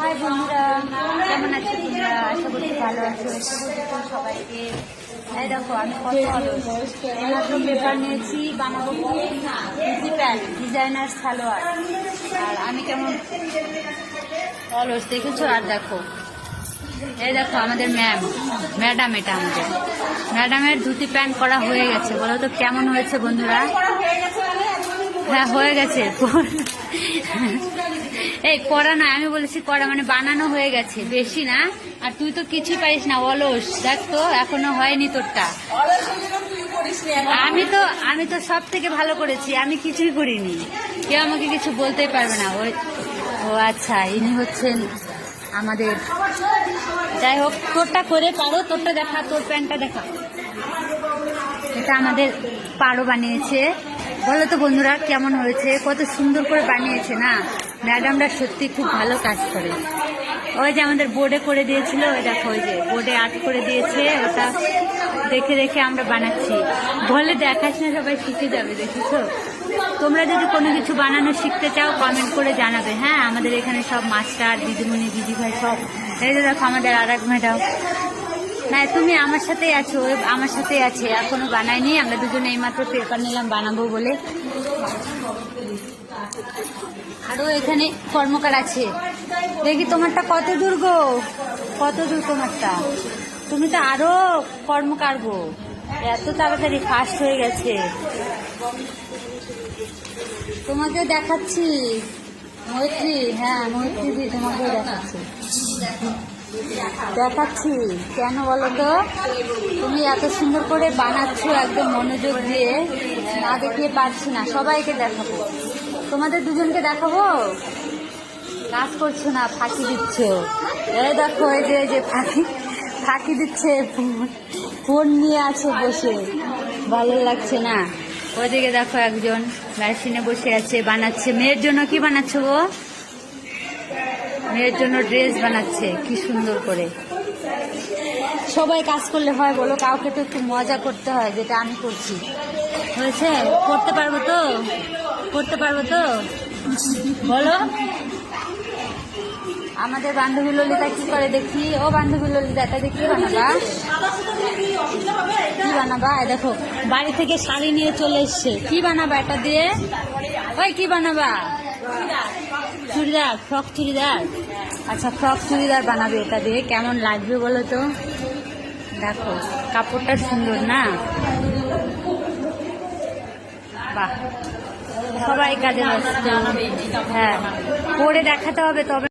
High বন্ধুরা, কেমন আছো তোমরা? আশা করছি ভালো আছো। সবাইকে এই দেখো আমি কত এইমাত্র পেপার নিয়েছি, বানাবো কুর্তি প্যান্ট ডিজাইনার সালোয়ার। আর আমি কেমন অলস দেখেছো। আর দেখো এই দেখো আমাদের ম্যাডাম, এটা আমাদের ম্যাডামের ধুতি প্যান্ট করা হয়ে গেছে। বলো তো কেমন হয়েছে বন্ধুরা? হ্যাঁ হয়ে গেছে। এই করা না, আমি বলেছি করা মানে বানানো হয়ে গেছে, বেশি না। আর তুই তো কিছুই পারিস না, অলস। দেখ তো এখনো হয়নি তোরটা। আমি তো সব থেকে ভালো করেছি, আমি কিছুই করিনি। কেউ আমাকে কিছু বলতেই পারবে না। ও আচ্ছা, ইনি হচ্ছেন আমাদের। যাই হোক, তোরটা করে পারো, তোরটা দেখা, তোর প্যান্টটা দেখা। এটা আমাদের পারো বানিয়েছে। বলো তো বন্ধুরা কেমন হয়েছে? কত সুন্দর করে বানিয়েছে না ম্যাডামরা, সত্যি খুব ভালো কাজ করে। ওই যে আমাদের বোর্ডে করে দিয়েছিল, ওই দেখো ওই যে বোর্ডে আর্ট করে দিয়েছে, ওটা দেখে দেখে আমরা বানাচ্ছি। বলে দেখাস না, সবাই শিখে যাবে। দেখেছো? তোমরা যদি কোনো কিছু বানানো শিখতে চাও কমেন্ট করে জানাবে। হ্যাঁ, আমাদের এখানে সব মাস্টার দিদিমণি দিদিভাই সব। এই যে দেখো আমাদের আর এক ম্যাডাম। না, তুমি আমার সাথেই আছো, আমার সাথেই আছে, এখনো বানাইনি। আমরা দুজনে এইমাত্র পেপার নিলাম বানাবো বলে। আরো এখানে কর্মকার আছে। দেখি তোমারটা কত দূর গো, কত দূর তোমারটা? তুমি তো আরো কর্মকার গো, এত তাড়াতাড়ি ফাস্ট হয়ে গেছে। তোমাকে দেখাচ্ছি মৈত্রী, হ্যাঁ মৈত্রী দি, তোমাকেও দেখাচ্ছি কেন বলো তো? তুমি এত সুন্দর করে বানাচ্ছ, একদম মনোযোগ দিয়ে, না দেখিয়ে পারছি না। সবাইকে দেখাবো, তোমাদের দুজনকে দেখাবো। কাজ করছো না, ফাঁকি দিচ্ছ। এই দেখো এই যে ফাঁকি দিচ্ছে, ফোন নিয়ে আছে বসে, ভালো লাগছে না। ওইদিকে দেখো একজন মেশিনে বসে আছে, বানাচ্ছে। মেয়ের জন্য কি বানাচ্ছো গো? মেয়ের জন্য ড্রেস বানাচ্ছে, কি সুন্দর করে। সবাই কাজ করলে হয় বলো? কাউকে তো একটু মজা করতে হয়, যেটা আমি করছি। হয়েছে? করতে পারবো তো? করতে পারবো তো বলো? আমাদের বান্ধবী ললিতা কি করে দেখি। ও বান্ধবী ললিতা, এটা দিয়ে কি বানাবা? কি বানাবা? দেখো বাড়ি থেকে শাড়ি নিয়ে চলে এসছে। কি বানাবা এটা দিয়ে? ওই কি বানাবা? চুড়িদার, ফ্রক চুড়িদার। আচ্ছা, ফ্রক চুড়িদার বানাবে এটা দিয়ে। কেমন লাগবে বলো তো? দেখো কাপড়টা সুন্দর না? বাহ, সবাই কাজে ব্যস্ত। হ্যাঁ, পরে দেখাতে হবে তবে।